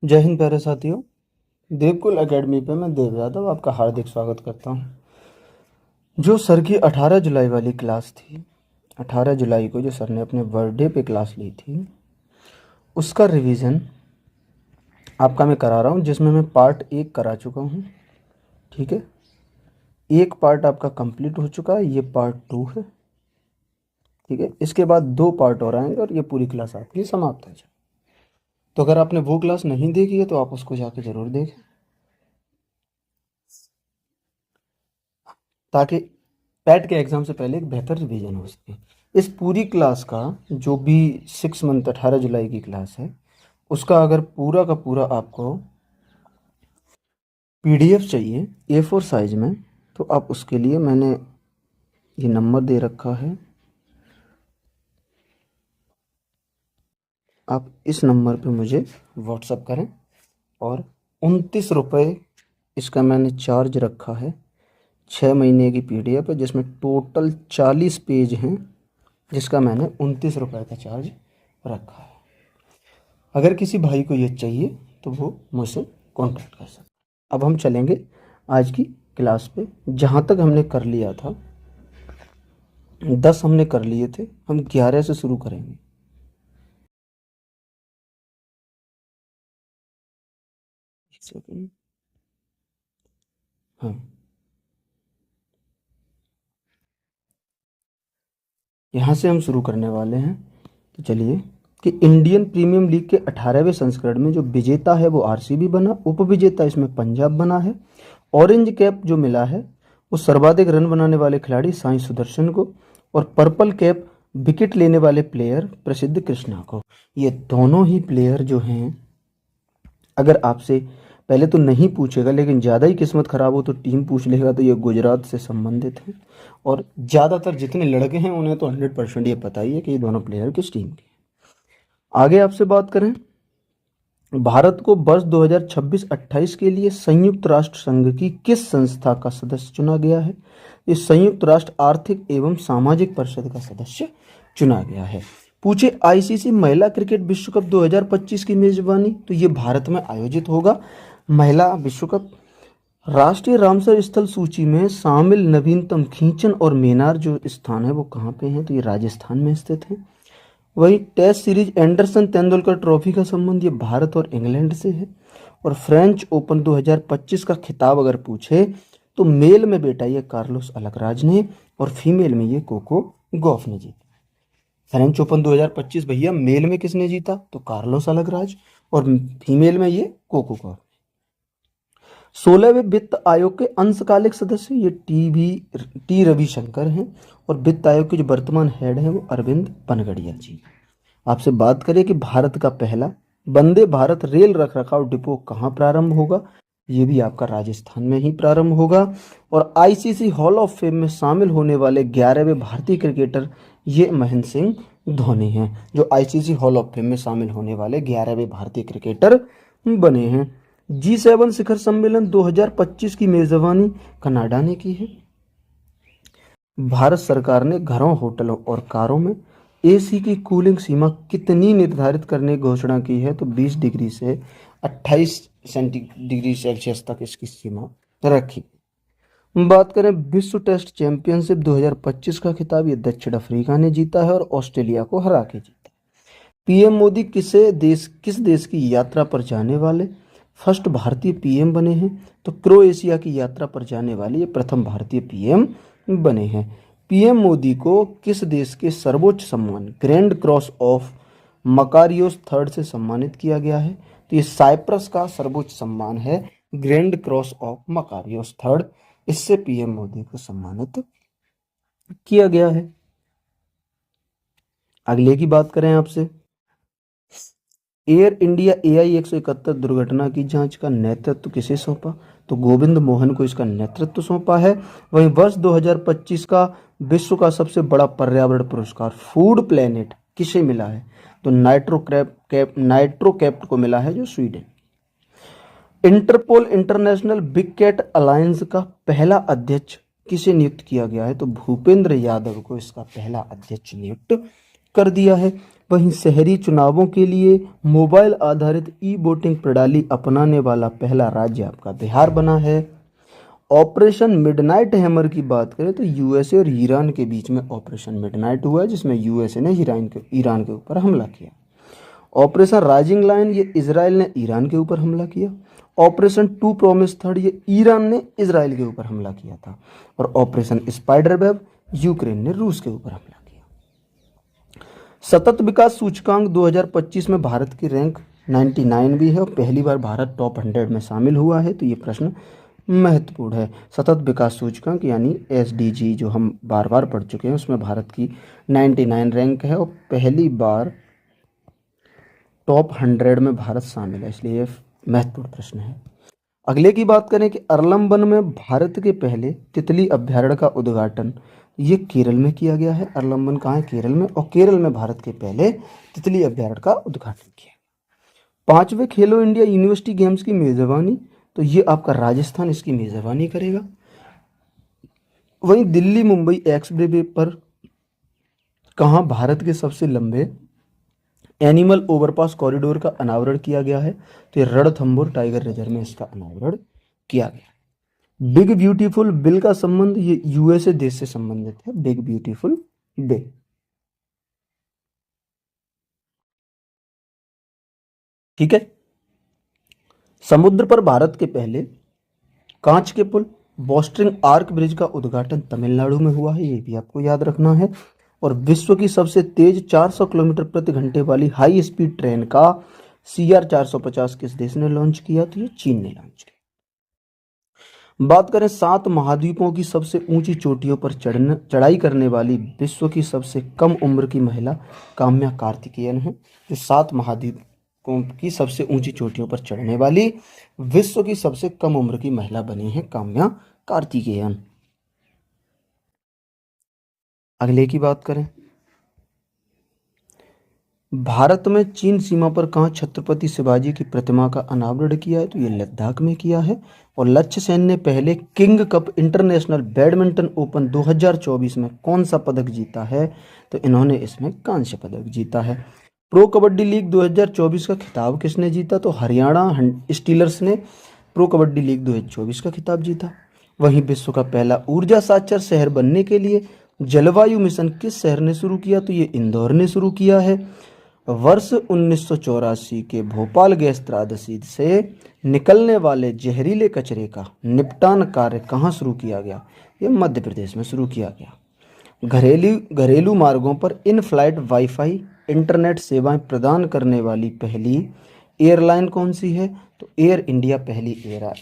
जय हिंद प्यारे साथियों। देवकुल एकेडमी पे मैं देव यादव आपका हार्दिक स्वागत करता हूँ। जो सर की 18 जुलाई वाली क्लास थी, 18 जुलाई को जो सर ने अपने बर्थडे पे क्लास ली थी, उसका रिवीजन आपका मैं करा रहा हूँ, जिसमें मैं पार्ट 1 करा चुका हूँ। ठीक है, एक पार्ट आपका कंप्लीट हो चुका है, ये पार्ट 2 है। ठीक है, इसके बाद 2 पार्ट और आएंगे और ये पूरी क्लास आपकी समाप्त हो जाए। तो अगर आपने वो क्लास नहीं देखी है तो आप उसको जाके ज़रूर देखें, ताकि पैट के एग्ज़ाम से पहले एक बेहतर रिवीजन हो सके। इस पूरी क्लास का जो भी 6 मंथ 18 जुलाई की क्लास है, उसका अगर पूरा का पूरा आपको पीडीएफ चाहिए A4 साइज में, तो आप उसके लिए मैंने ये नंबर दे रखा है। आप इस नंबर पे मुझे व्हाट्सअप करें और 29 रुपये इसका मैंने चार्ज रखा है। 6 महीने की पीडीएफ है जिसमें टोटल 40 पेज हैं, जिसका मैंने 29 रुपये का चार्ज रखा है। अगर किसी भाई को ये चाहिए तो वो मुझसे कांटेक्ट कर सकते। अब हम चलेंगे आज की क्लास पे। जहाँ तक हमने कर लिया था, 10 हमने कर लिए थे, हम 11 से शुरू करेंगे। एक सेकंड। हाँ, यहाँ से हम शुरू करने वाले हैं। तो चलिए कि इंडियन प्रीमियम लीग के 18वें संस्करण में जो विजेता है वो आरसीबी बना, उप विजेता इसमें पंजाब बना है। ऑरेंज कैप जो मिला है वो सर्वाधिक रन बनाने वाले खिलाड़ी साई सुदर्शन को, और पर्पल कैप विकेट लेने वाले प्लेयर प्रसिद्ध कृष्णा को। ये दोनों ही प्लेयर जो हैं, अगर आपसे पहले तो नहीं पूछेगा, लेकिन ज़्यादा ही किस्मत ख़राब हो तो टीम पूछ लेगा, तो ये गुजरात से संबंधित हैं। और ज़्यादातर जितने लड़के हैं उन्हें तो 100% ये पता ही है कि ये दोनों प्लेयर किस टीम के हैं। आगे आपसे बात करें, भारत को वर्ष 2026-28 के लिए संयुक्त राष्ट्र संघ की किस संस्था का सदस्य चुना गया है? ये संयुक्त राष्ट्र आर्थिक एवं सामाजिक परिषद का सदस्य चुना गया है। पूछे आईसीसी महिला क्रिकेट विश्व कप 2025 की मेजबानी, तो ये भारत में आयोजित होगा महिला विश्व कप। राष्ट्रीय रामसर स्थल सूची में शामिल नवीनतम खींचन और मेनार जो स्थान है वो कहाँ पे है? तो ये राजस्थान में स्थित है। वही test series Anderson Tendulkar trophy का संबंध ये भारत और इंग्लैंड से है। और फ्रेंच ओपन 2025 का खिताब अगर पूछे तो मेल में बेटा ये कार्लोस अलकराज ने, और फीमेल में ये कोको गॉफ ने जीता। फ्रेंच ओपन 2025 भैया मेल में किसने जीता? तो कार्लोस अलकराज, और फीमेल में ये कोको गॉफ। 16वें वित्त आयोग के अंशकालिक सदस्य ये टी रविशंकर हैं, और वित्त आयोग के जो वर्तमान हेड हैं वो अरविंद पनगड़िया जी। आपसे बात करें कि भारत का पहला वंदे भारत रेल रखरखाव डिपो कहाँ प्रारंभ होगा? ये भी आपका राजस्थान में ही प्रारंभ होगा। और आईसीसी हॉल ऑफ फेम में शामिल होने वाले 11वें भारतीय क्रिकेटर ये महेंद्र सिंह धोनी हैं, जो आईसीसी हॉल ऑफ फेम में शामिल होने वाले 11वें भारतीय क्रिकेटर बने हैं। G7 शिखर सम्मेलन 2025 की मेजबानी कनाडा ने की है। भारत सरकार ने घरों, होटलों और कारों में एसी की कूलिंग सीमा कितनी निर्धारित करने की घोषणा की है? तो 20 डिग्री से 28 डिग्री सेल्सियस तक इसकी सीमा रखी। बात करें विश्व टेस्ट चैंपियनशिप 2025 का खिताब, ये दक्षिण अफ्रीका ने जीता है और ऑस्ट्रेलिया को हरा के जीता। पीएम मोदी किस देश की यात्रा पर जाने वाले फर्स्ट भारतीय पीएम बने हैं? तो क्रोएशिया की यात्रा पर जाने वाले ये प्रथम भारतीय पीएम बने हैं। पीएम मोदी को किस देश के सर्वोच्च सम्मान grand cross of Makarios third से सम्मानित किया गया है? तो ये साइप्रस का सर्वोच्च सम्मान है grand cross of Makarios third. इससे पीएम मोदी को सम्मानित किया गया है। अगले की बात करें आपसे, एयर इंडिया AI-171 दुर्घटना की जांच का नेतृत्व किसे सौंपा? तो गोविंद मोहन को इसका नेतृत्व सौंपा है। वहीं वर्ष 2025 का विश्व का सबसे बड़ा पर्यावरण पुरस्कार फूड प्लेनेट किसे मिला है? तो नाइट्रोकैप्ट को मिला है, जो Sweden. Interpol international big cat alliance का पहला अध्यक्ष किसे नियुक्त किया गया है? तो भूपेंद्र यादव को इसका पहला अध्यक्ष नियुक्त कर दिया है। वहीं शहरी चुनावों के लिए मोबाइल आधारित ई वोटिंग प्रणाली अपनाने वाला पहला राज्य आपका बिहार बना है। ऑपरेशन मिडनाइट हैमर की बात करें तो यूएसए और ईरान के बीच में ऑपरेशन मिडनाइट हुआ है, जिसमें यूएसए ने ईरान के ऊपर हमला किया। ऑपरेशन राइजिंग लायन, ये इजराइल ने ईरान के ऊपर हमला किया। ऑपरेशन टू प्रॉमिस थर्ड, ये ईरान ने इजराइल के ऊपर हमला किया था। और ऑपरेशन स्पाइडर वेब, यूक्रेन ने रूस के ऊपर हमला किया। सतत विकास सूचकांक 2025 में भारत की रैंक 99 भी है और पहली बार भारत टॉप 100 में शामिल हुआ है, तो ये प्रश्न महत्वपूर्ण है। सतत विकास सूचकांक यानी एसडीजी जो हम बार बार पढ़ चुके हैं, उसमें भारत की 99 रैंक है और पहली बार टॉप 100 में भारत शामिल है, इसलिए ये महत्वपूर्ण प्रश्न है। अगले की बात करें कि अरलम्बन में भारत के पहले तितली अभ्यारण्य का उद्घाटन ये केरल में किया गया है। अरलम्बन कहाँ है? केरल में। और केरल में भारत के पहले तितली अभ्यारण्य का उद्घाटन किया। 5वें खेलो इंडिया यूनिवर्सिटी गेम्स की मेजबानी, तो ये आपका राजस्थान इसकी मेजबानी करेगा। वहीं दिल्ली मुंबई एक्सप्रेसवे पर कहाँ भारत के सबसे लंबे एनिमल ओवरपास कॉरिडोर का अनावरण किया गया है? तो ये रणथंभौर टाइगर रिजर्व में इसका अनावरण किया गया। बिग ब्यूटीफुल बिल का संबंध ये यूएसए देश से संबंधित है। Big beautiful bill. ठीक है। समुद्र पर भारत के पहले कांच के पुल बोस्टरिंग आर्क ब्रिज का उद्घाटन तमिलनाडु में हुआ है, ये भी आपको याद रखना है। और विश्व की सबसे तेज 400 किलोमीटर प्रति घंटे वाली हाई स्पीड ट्रेन का CR 450 किस देश ने लॉन्च किया? तो ये चीन ने लॉन्च किया। बात करें 7 महाद्वीपों की सबसे ऊंची चोटियों पर चढ़ाई करने वाली विश्व की सबसे कम उम्र की महिला काम्या कार्तिकेयन है। जो 7 महाद्वीपों की सबसे ऊंची चोटियों पर चढ़ने वाली विश्व की सबसे कम उम्र की महिला बनी है काम्या कार्तिकेयन। अगले की बात करें, भारत में चीन सीमा पर कहाँ छत्रपति शिवाजी की प्रतिमा का अनावरण किया है? तो ये लद्दाख में किया है। और लक्ष्य सेन ने पहले king cup international badminton open 2024 में कौन सा पदक जीता है? तो इन्होंने इसमें कांस्य पदक जीता है। प्रो कबड्डी लीग 2024 का खिताब किसने जीता? तो हरियाणा स्टीलर्स ने प्रो कबड्डी लीग 2024 का खिताब जीता। वहीं विश्व का पहला ऊर्जा साक्षर शहर बनने के लिए जलवायु मिशन किस शहर ने शुरू किया? तो ये इंदौर ने शुरू किया है। वर्ष 1984 के भोपाल गैस त्रासदी से निकलने वाले जहरीले कचरे का निपटान कार्य कहाँ शुरू किया गया? ये मध्य प्रदेश में शुरू किया गया। घरेलू मार्गों पर इन फ्लाइट वाईफाई इंटरनेट सेवाएं प्रदान करने वाली पहली एयरलाइन कौन सी है? तो एयर इंडिया पहली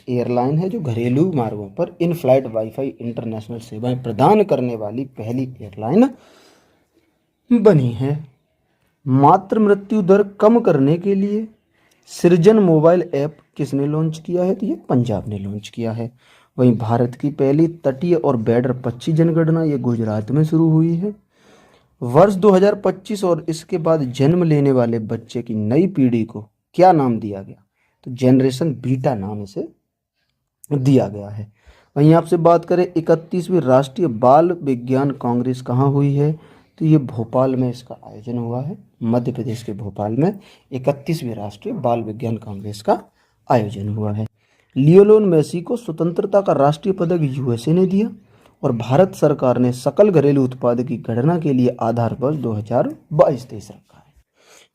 एयरलाइन है जो घरेलू मार्गों पर इन फ्लाइट वाईफाई इंटरनेशनल सेवाएं प्रदान करने वाली पहली एयरलाइन बनी है। मातृ मृत्यु दर कम करने के लिए सृजन मोबाइल ऐप किसने लॉन्च किया है? तो ये पंजाब ने लॉन्च किया है। वहीं भारत की पहली तटीय और बैडर पक्षी जनगणना ये गुजरात में शुरू हुई है। वर्ष 2025 और इसके बाद जन्म लेने वाले बच्चे की नई पीढ़ी को क्या नाम दिया गया? तो जनरेशन बीटा नाम इसे दिया गया है। वहीं आपसे बात करें 31वीं राष्ट्रीय बाल विज्ञान कांग्रेस कहाँ हुई है? तो ये भोपाल में इसका आयोजन हुआ है। मध्य प्रदेश के भोपाल में 31वीं राष्ट्रीय बाल विज्ञान कांग्रेस का आयोजन हुआ है। लियोनेल मेसी को स्वतंत्रता का राष्ट्रीय पदक यूएसए ने दिया। और भारत सरकार ने सकल घरेलू उत्पाद की गणना के लिए आधार वर्ष 2022-23 रखा है।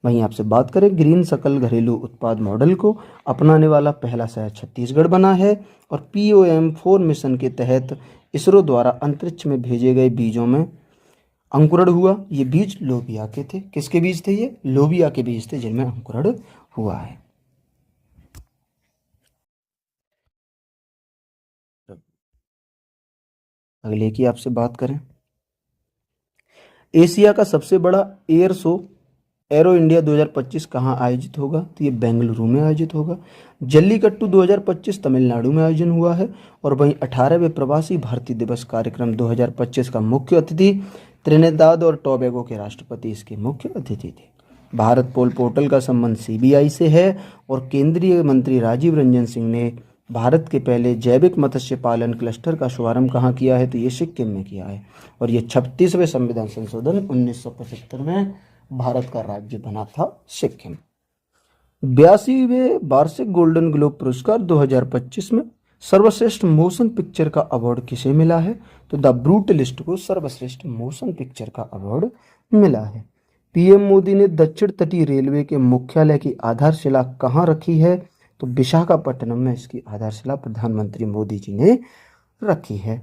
वहीं आपसे बात करें ग्रीन सकल घरेलू उत्पाद मॉडल को अपनाने वाला पहला शहर छत्तीसगढ़ बना है। और POM4 मिशन के तहत इसरो द्वारा अंतरिक्ष में भेजे गए बीजों में अंकुरण हुआ। ये बीज लोबिया के थे। किसके बीज थे? ये लोबिया के बीज थे जिनमें अंकुरण हुआ है। अगले की आपसे बात करें, एशिया का सबसे बड़ा एयर शो एरो इंडिया 2025 कहाँ आयोजित होगा? तो ये बेंगलुरु में आयोजित होगा। जल्लीकट्टू 2025 तमिलनाडु में आयोजन हुआ है। और वहीं 18वें प्रवासी भारतीय दिवस कार्यक्रम 2025 का मुख्य अतिथि त्रिनिदाद और टोबैगो के राष्ट्रपति इसके मुख्य अतिथि थे। भारत पोल पोर्टल का संबंध CBI से है। और केंद्रीय मंत्री राजीव रंजन सिंह ने भारत के पहले जैविक मत्स्य पालन क्लस्टर का शुभारंभ कहाँ किया है? तो ये सिक्किम में किया है। और ये 36वें संविधान संशोधन 1975 में भारत का राज्य बना था सिक्किम। 82वें वार्षिक गोल्डन ग्लोब पुरस्कार 2025 में सर्वश्रेष्ठ मोशन पिक्चर का अवार्ड किसे मिला है? तो द ब्रूटलिस्ट को सर्वश्रेष्ठ मोशन पिक्चर का अवार्ड मिला है। पीएम मोदी ने दक्षिण तटीय रेलवे के मुख्यालय की आधारशिला कहाँ रखी है? तो विशाखापट्टनम में इसकी आधारशिला प्रधानमंत्री मोदी जी ने रखी है।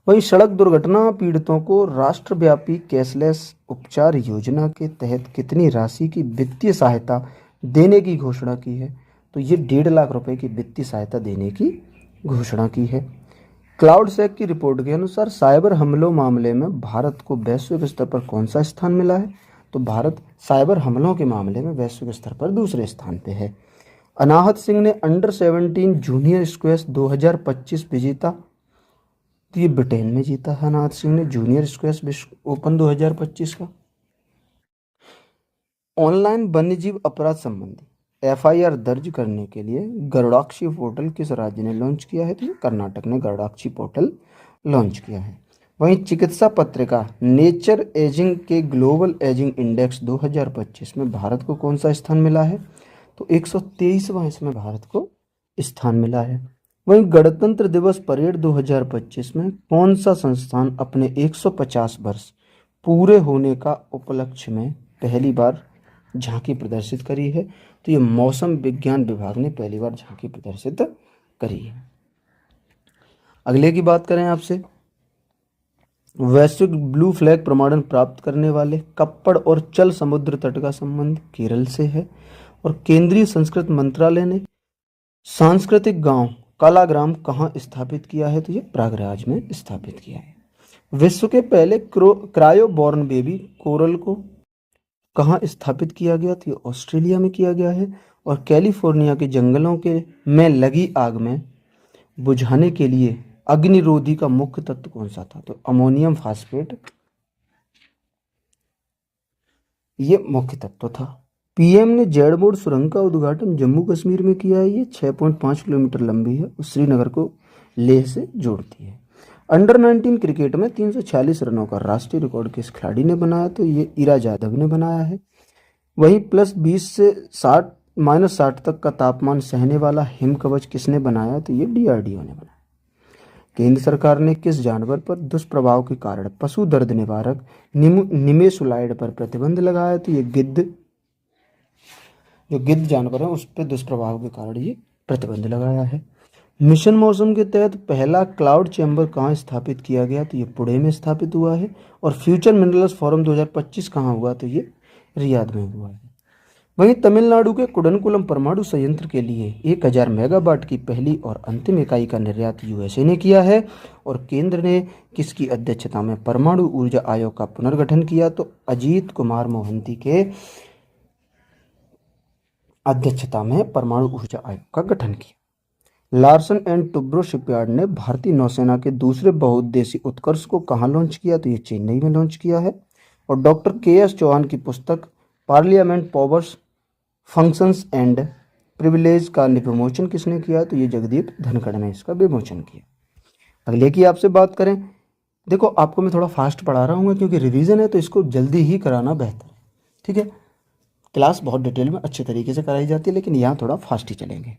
वहीं सड़क दुर्घटना पीड़ितों को राष्ट्रव्यापी कैशलेस उपचार योजना के तहत कितनी राशि की वित्तीय सहायता देने की घोषणा की है? तो ये 1.5 लाख रुपए की वित्तीय सहायता देने की घोषणा की है। क्लाउडसेक की रिपोर्ट के अनुसार साइबर हमलों मामले में भारत को वैश्विक स्तर पर कौन सा स्थान मिला है? तो भारत साइबर हमलों के मामले में वैश्विक स्तर पर दूसरे स्थान पे है। अनाहत सिंह ने अंडर 17 जूनियर स्क्वैश 2025 विजेता, तो ये ब्रिटेन में जीता है अनाहत सिंह ने जूनियर स्क्वैश विश्व ओपन 2025 का। ऑनलाइन वन्यजीव अपराध संबंधी एफआईआर दर्ज करने के लिए गरुड़ाक्षी पोर्टल किस राज्य ने लॉन्च किया है? तो ये कर्नाटक ने गरुड़ाक्षी पोर्टल लॉन्च किया है। वहीं चिकित्सा पत्रिका नेचर एजिंग के ग्लोबल एजिंग इंडेक्स 2025 में भारत को कौन सा स्थान मिला है? तो 123वां इसमें भारत को स्थान मिला है। वहीं गणतंत्र दिवस परेड 2025 में कौन सा संस्थान अपने 150 वर्ष पूरे होने का उपलक्ष्य में पहली बार झांकी प्रदर्शित करी है? तो ये मौसम विज्ञान विभाग ने पहली बार झांकी प्रदर्शित करी है। अगले की बात करें आपसे, वैश्विक ब्लू फ्लैग प्रमाणन प्राप्त करने वाले कप्पड़ और चल समुद्र तट का संबंध केरल से है। और केंद्रीय संस्कृत मंत्रालय ने सांस्कृतिक गांव कलाग्राम कहाँ स्थापित किया है? तो ये प्रयागराज में स्थापित किया है। विश्व के पहले क्रायोबॉर्न बेबी कोरल को कहाँ स्थापित किया गया? तो ये ऑस्ट्रेलिया में किया गया है। और कैलिफोर्निया के जंगलों के में लगी आग में बुझाने के लिए अग्निरोधी का मुख्य तत्व कौन सा था? तो अमोनियम फास्फेट ये मुख्य तत्व था। पीएम ने जेडमोड सुरंग का उद्घाटन जम्मू कश्मीर में किया है। ये 6.5 किलोमीटर लंबी है और श्रीनगर को लेह से जोड़ती है। अंडर 19 क्रिकेट में 346 रनों का राष्ट्रीय रिकॉर्ड किस खिलाड़ी ने बनाया? तो ये इरा जाधव ने बनाया है। वहीं +20 से -60 तक का तापमान सहने वाला हिम कवच किसने बनाया? तो ये डीआरडीओ ने बनाया। केंद्र सरकार ने किस जानवर पर दुष्प्रभाव के कारण पशु दर्द निवारक निमेसुलाइड पर प्रतिबंध लगाया? तो ये गिद्ध, जो गिद्ध जानवर है उस पर दुष्प्रभाव के कारण ये प्रतिबंध लगाया है। मिशन मौसम के तहत पहला क्लाउड चैम्बर कहाँ स्थापित किया गया? तो ये पुणे में स्थापित हुआ है। और फ्यूचर मिनरल्स फोरम 2025 कहाँ हुआ? तो ये रियाद में हुआ है। वहीं तमिलनाडु के कुडनकुलम परमाणु संयंत्र के लिए 1000 मेगावाट की पहली और अंतिम इकाई का निर्यात यूएसए ने किया है। और केंद्र ने किसकी अध्यक्षता में परमाणु ऊर्जा आयोग का पुनर्गठन किया? तो अजीत कुमार मोहंती के अध्यक्षता में परमाणु ऊर्जा आयोग का गठन किया। लार्सन एंड टुब्रो शिपयार्ड ने भारतीय नौसेना के दूसरे बहुउद्देशीय उत्कर्ष को कहाँ लॉन्च किया? तो ये चेन्नई में लॉन्च किया है। और डॉक्टर KS चौहान की पुस्तक parliament powers functions and privilege का विमोचन किसने किया? तो ये जगदीप धनखड़ ने इसका विमोचन किया। अगले की आपसे बात करें, देखो आपको मैं थोड़ा फास्ट पढ़ा रहा हूँ क्योंकि रिवीजन है तो इसको जल्दी ही कराना बेहतर है, ठीक है। क्लास बहुत डिटेल में अच्छे तरीके से कराई जाती है लेकिन यहाँ थोड़ा फास्ट ही चलेंगे।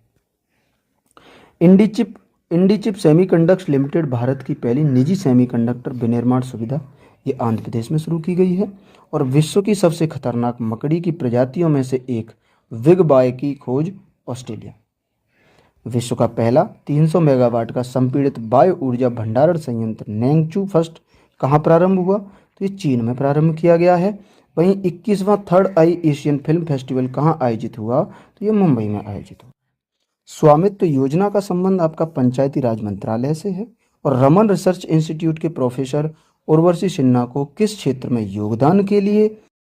इंडीचिप सेमीकंडक्ट्स लिमिटेड भारत की पहली निजी सेमीकंडक्टर विनिर्माण सुविधा ये आंध्र प्रदेश में शुरू की गई है। और विश्व की सबसे खतरनाक मकड़ी की प्रजातियों में से एक विग बाय की खोज ऑस्ट्रेलिया। विश्व का पहला 300 मेगावाट का संपीड़ित वायु ऊर्जा भंडारण संयंत्र नेंगचू फर्स्ट कहाँ प्रारंभ हुआ? तो ये चीन में प्रारंभ किया गया है। वहीं 21वां थर्ड आई एशियन फिल्म फेस्टिवल कहाँ आयोजित हुआ? तो ये मुंबई में आयोजित हुआ। स्वामित्व योजना का संबंध आपका पंचायती राज मंत्रालय से है। और रमन रिसर्च इंस्टीट्यूट के प्रोफेसर उर्वशी सिन्हा को किस क्षेत्र में योगदान के लिए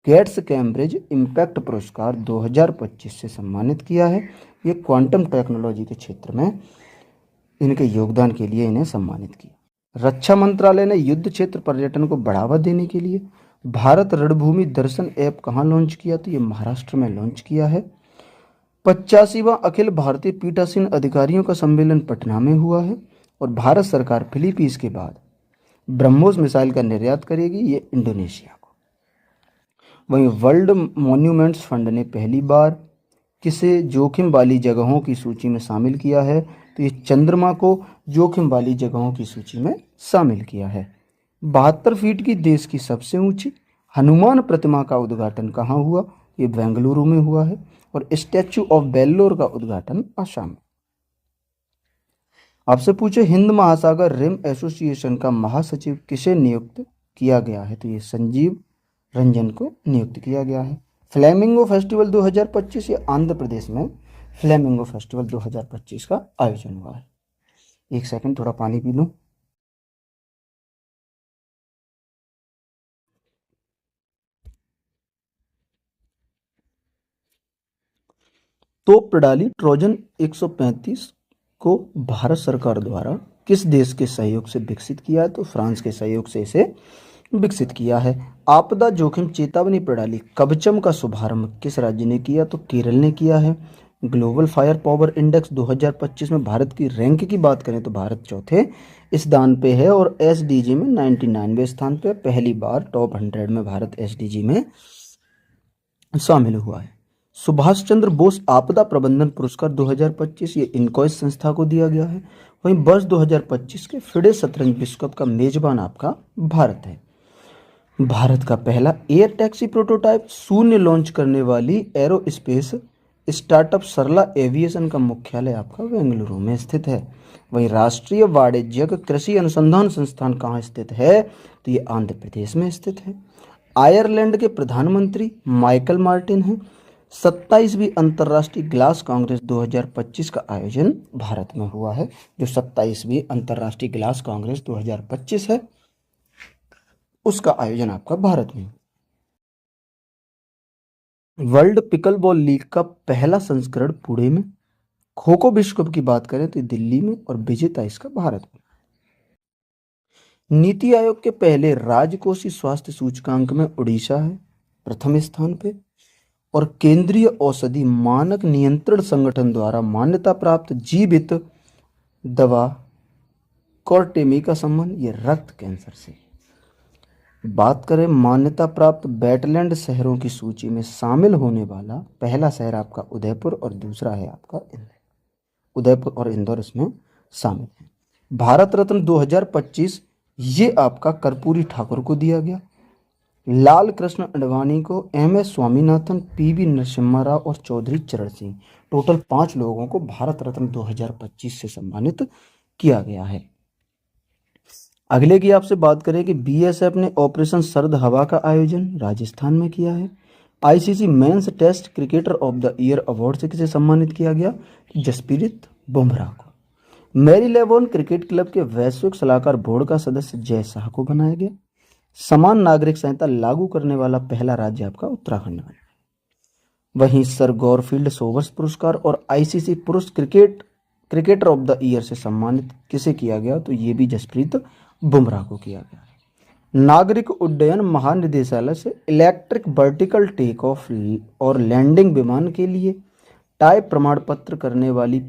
गेट्स कैम्ब्रिज इम्पैक्ट पुरस्कार 2025 से सम्मानित किया है? ये क्वांटम टेक्नोलॉजी के क्षेत्र में इनके योगदान के लिए इन्हें सम्मानित किया। रक्षा मंत्रालय ने युद्ध क्षेत्र पर्यटन को बढ़ावा देने के लिए भारत रणभूमि दर्शन ऐप कहाँ लॉन्च किया? तो ये महाराष्ट्र में लॉन्च किया है। 85वां अखिल भारतीय पीठासीन अधिकारियों का सम्मेलन पटना में हुआ है। और भारत सरकार फिलीपींस के बाद ब्रह्मोस मिसाइल का निर्यात करेगी ये इंडोनेशिया को। वहीं वर्ल्ड मॉन्यूमेंट्स फंड ने पहली बार किसे जोखिम वाली जगहों की सूची में शामिल किया है? तो ये चंद्रमा को जोखिम वाली जगहों की सूची में शामिल किया है। 72 फीट की देश की सबसे ऊंची हनुमान प्रतिमा का उद्घाटन कहाँ हुआ? ये बेंगलुरु में हुआ है। और स्टैच्यू ऑफ बेल्लोर का उद्घाटन असम में। आपसे पूछे हिंद महासागर रिम एसोसिएशन का महासचिव किसे नियुक्त किया गया है? तो ये संजीव रंजन को नियुक्त किया गया है। फ्लैमिंगो फेस्टिवल 2025 ये आंध्र प्रदेश में फ्लैमिंगो फेस्टिवल 2025 का आयोजन हुआ है। एक सेकंड, थोड़ा पानी पी लूं। तोप प्रणाली ट्रोजन 135 को भारत सरकार द्वारा किस देश के सहयोग से विकसित किया है? तो फ्रांस के सहयोग से इसे विकसित किया है। आपदा जोखिम चेतावनी प्रणाली कवचम का शुभारंभ किस राज्य ने किया? तो केरल ने किया है। ग्लोबल फायर पावर इंडेक्स 2025 में भारत की रैंक की बात करें तो भारत चौथे स्थान पे है और एसडीजी में 99वें स्थान पे। पहली बार टॉप 100 में भारत एसडीजी में शामिल हुआ है। सुभाष चंद्र बोस आपदा प्रबंधन पुरस्कार 2025 ये इनकॉइस संस्था को दिया गया है। वहीं वर्ष 2025 के फिडे शतरंज विश्व कप का मेजबान आपका भारत है। भारत का पहला एयर टैक्सी प्रोटोटाइप शून्य लॉन्च करने वाली एरोस्पेस स्टार्टअप सरला एविएशन का मुख्यालय आपका बेंगलुरु में स्थित है। वहीं राष्ट्रीय वाणिज्यिक कृषि अनुसंधान संस्थान कहाँ स्थित है? तो ये आंध्र प्रदेश में स्थित है। आयरलैंड के प्रधानमंत्री माइकल मार्टिन हैं। 27वीं अंतर्राष्ट्रीय ग्लास कांग्रेस 2025 का आयोजन भारत में हुआ है। जो 27वीं अंतर्राष्ट्रीय ग्लास कांग्रेस 2025 है उसका आयोजन आपका भारत में। वर्ल्ड पिकल बॉल लीग का पहला संस्करण पुणे में। खो खो विश्व कप की बात करें तो दिल्ली में और विजेता इसका भारत में। नीति आयोग के पहले राजकोषीय स्वास्थ्य सूचकांक में उड़ीसा है प्रथम स्थान पे। और केंद्रीय औषधि मानक नियंत्रण संगठन द्वारा मान्यता प्राप्त जीवित दवा कॉर्टेमी का संबंध ये रक्त कैंसर से। बात करें मान्यता प्राप्त वेटलैंड शहरों की सूची में शामिल होने वाला पहला शहर आपका उदयपुर और दूसरा है आपका इंदौर। उदयपुर और इंदौर इसमें शामिल है। भारत रत्न 2025 ये आपका कर्पूरी ठाकुर को दिया गया। लाल कृष्ण अडवाणी को, एम.एस. स्वामीनाथन, पी.वी. नरसिम्हा राव और चौधरी चरण सिंह, टोटल 5 लोगों को भारत रत्न 2025 से सम्मानित किया गया है। अगले की आपसे बात करें कि बीएसएफ ने ऑपरेशन सर्द हवा का आयोजन राजस्थान में किया है। ICC men's test cricketer of the year award से किसे सम्मानित किया गया? जसप्रीत बुमराह को। मैरीलेबोन क्रिकेट क्लब के वैश्विक सलाहकार बोर्ड का सदस्य जय शाह को बनाया गया। समान नागरिक संहिता लागू करने वाला पहला राज्य आपका उत्तराखंड बना। वहीं सर गॉरफील्ड सोबर्स पुरस्कार और आईसीसी पुरुष क्रिकेटर ऑफ द ईयर से सम्मानित किसे किया गया? तो ये भी जसप्रीत बुमराह को किया गया है। नागरिक उड्डयन महानिदेशालय से इलेक्ट्रिक वर्टिकल टेक ऑफ और लैंडिंग विमान के लिए टाइप प्रमाण प्राप्त करने वाली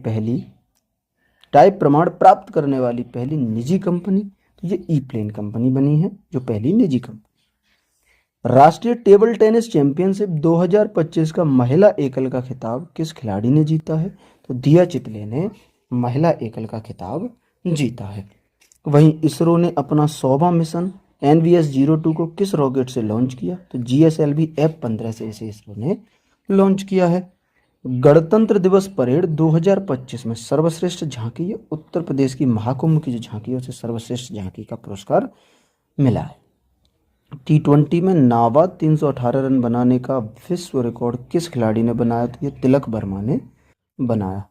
पहली निजी कंपनी, तो ये ई प्लेन कंपनी बनी है जो पहली निजी कंपनी। राष्ट्रीय टेबल टेनिस चैंपियनशिप 2025 का महिला एकल का खिताब किस खिलाड़ी ने जीता है? तो दिया चितले ने महिला एकल का खिताब जीता है। वहीं इसरो ने अपना 100वां मिशन NVS-02 को किस रॉकेट से लॉन्च किया? तो GSLV F-15 से इसे इसरो ने लॉन्च किया है। गणतंत्र दिवस परेड 2025 में सर्वश्रेष्ठ झांकी, ये उत्तर प्रदेश की महाकुंभ की जो झांकी है उसे सर्वश्रेष्ठ झांकी का पुरस्कार मिला है। T20 में नाबाद 318 रन बनाने का विश्व रिकॉर्ड किस खिलाड़ी ने बनाया? तो ये तिलक वर्मा ने बनाया।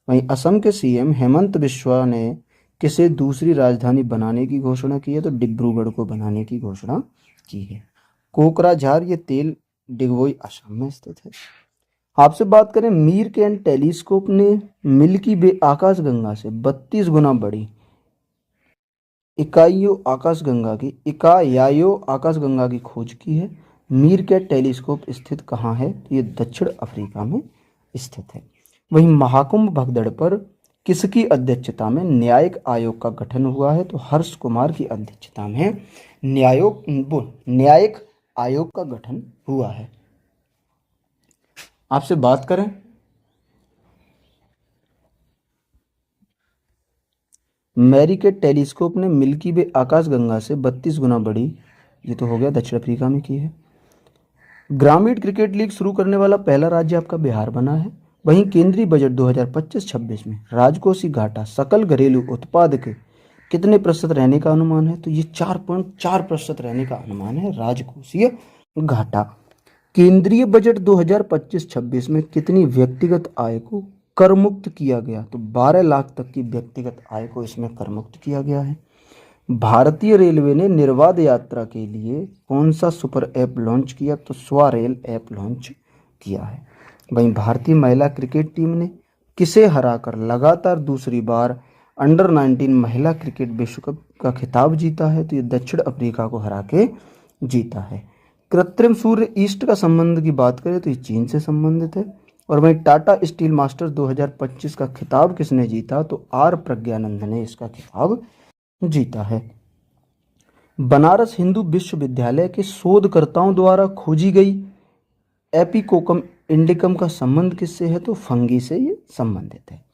वहीं असम के सीएम हेमंत बिस्वा ने किसे दूसरी राजधानी बनाने की घोषणा की है? तो डिब्रूगढ़ को बनाने की घोषणा की है। कोकराझार ये तेल डिगबोई असम में स्थित है। आपसे बात करें मीर कैन टेलीस्कोप ने मिल्की वे आकाशगंगा से 32 गुना बड़ी इकाइयों आकाशगंगा की खोज की है। मीर कैट टेलीस्कोप स्थित कहाँ है? तो ये दक्षिण अफ्रीका में स्थित है। वहीं महाकुंभ भगदड़ पर किसकी अध्यक्षता में न्यायिक आयोग का गठन हुआ है? तो हर्ष कुमार की अध्यक्षता में न्यायिक आयोग का गठन हुआ है। आपसे बात करें मैरी के टेलीस्कोप ने मिल्की वे आकाशगंगा से 32 गुना बड़ी, ये तो हो गया दक्षिण अफ्रीका में की है। ग्रामीण क्रिकेट लीग शुरू करने वाला पहला राज्य आपका बिहार बना है। वहीं केंद्रीय बजट 2025-26 में राजकोषीय घाटा सकल घरेलू उत्पाद के कितने प्रतिशत रहने का अनुमान है? तो ये 4.4% रहने का अनुमान है राजकोषीय घाटा। केंद्रीय बजट 2025-26 में कितनी व्यक्तिगत आय को कर मुक्त किया गया? तो 12 लाख तक की व्यक्तिगत आय को इसमें कर मुक्त किया गया है। भारतीय रेलवे ने निर्बाध यात्रा के लिए कौन सा सुपर ऐप लॉन्च किया? तो स्वरेल ऐप लॉन्च किया है। वहीं भारतीय महिला क्रिकेट टीम ने किसे हराकर लगातार दूसरी बार अंडर-19 महिला क्रिकेट विश्व कप का खिताब जीता है? तो ये दक्षिण अफ्रीका को हरा के जीता है। कृत्रिम सूर्य ईस्ट का संबंध की बात करें तो ये चीन से संबंधित है। और वहीं टाटा स्टील मास्टर्स 2025 का खिताब किसने जीता? तो आर प्रज्ञानंद ने इसका खिताब जीता है। बनारस हिंदू विश्वविद्यालय के शोधकर्ताओं द्वारा खोजी गई एपिकोकम इंडिकम का संबंध किससे है? तो फंगी से ये संबंधित है।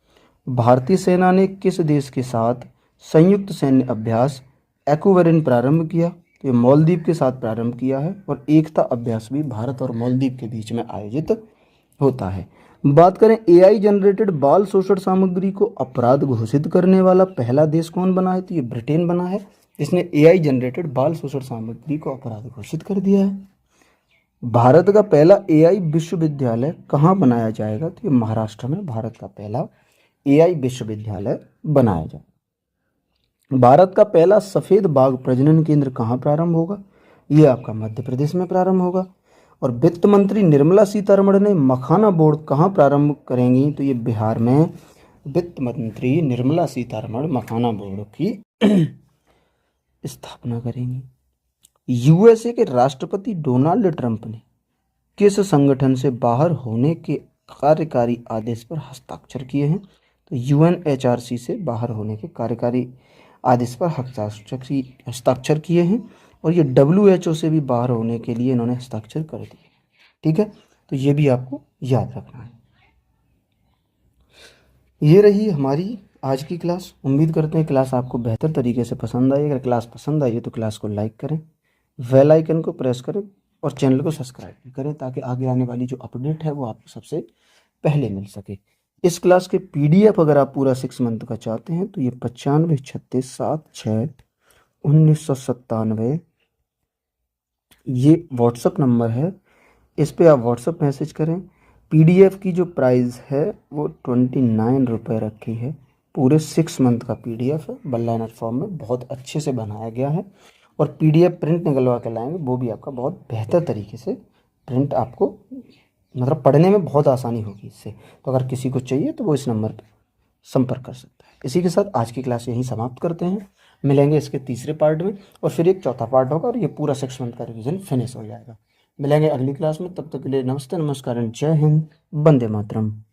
भारतीय सेना ने किस देश के साथ संयुक्त सैन्य अभ्यास एक्वारिन प्रारंभ किया? तो ये मालदीव के साथ प्रारंभ किया है। और एकता अभ्यास भी भारत और मालदीव के बीच में आयोजित होता है। बात करें एआई जनरेटेड बाल शोषण सामग्री को अपराध घोषित करने वाला पहला देश कौन बना है? तो ये ब्रिटेन बना है, जिसने एआई जनरेटेड बाल शोषण सामग्री को अपराध घोषित कर दिया है। भारत का पहला एआई विश्वविद्यालय कहाँ बनाया जाएगा? तो ये महाराष्ट्र में भारत का पहला एआई विश्वविद्यालय बनाया जाएगा। भारत का पहला सफेद बाघ प्रजनन केंद्र कहाँ प्रारंभ होगा? ये आपका मध्य प्रदेश में प्रारंभ होगा। और वित्त मंत्री निर्मला सीतारमण ने मखाना बोर्ड कहाँ प्रारंभ करेंगी? तो ये बिहार में वित्त मंत्री निर्मला सीतारमण मखाना बोर्ड की स्थापना करेंगी। यूएसए के राष्ट्रपति डोनाल्ड ट्रंप ने किस संगठन से बाहर होने के कार्यकारी आदेश पर हस्ताक्षर किए हैं? तो यूएनएचआरसी से बाहर होने के कार्यकारी आदेश पर हस्ताक्षर किए हैं। और ये डब्ल्यूएचओ से भी बाहर होने के लिए इन्होंने हस्ताक्षर कर दिए। ठीक है, तो ये भी आपको याद रखना है। ये रही हमारी आज की क्लास। उम्मीद करते हैं क्लास आपको बेहतर तरीके से पसंद आई। अगर क्लास पसंद आई है तो क्लास को लाइक करें, बेल आइकन को प्रेस करें और चैनल को सब्सक्राइब भी करें, ताकि आगे आने वाली जो अपडेट है वो आपको सबसे पहले मिल सके। इस क्लास के पीडीएफ अगर आप पूरा 6 मंथ का चाहते हैं तो ये 9536761997 ये व्हाट्सअप नंबर है, इस पे आप व्हाट्सअप मैसेज करें। पीडीएफ की जो प्राइस है वो 29 रुपये रखी है। पूरे 6 मंथ का पीडीएफ है, बल्लाइनर फॉर्म में बहुत अच्छे से बनाया गया है। और पीडीएफ प्रिंट निकलवा के लाएंगे, वो भी आपका बहुत बेहतर तरीके से प्रिंट आपको मतलब पढ़ने में बहुत आसानी होगी इससे। तो अगर किसी को चाहिए तो वो इस नंबर पर संपर्क कर सकता है। इसी के साथ आज की क्लास यहीं समाप्त करते हैं। मिलेंगे इसके तीसरे पार्ट में और फिर एक चौथा पार्ट होगा और ये पूरा 6 मंथ का रिवीजन फिनिश हो जाएगा। मिलेंगे अगली क्लास में, तब तक के लिए नमस्ते, नमस्कार, जय हिंद, वंदे मातरम।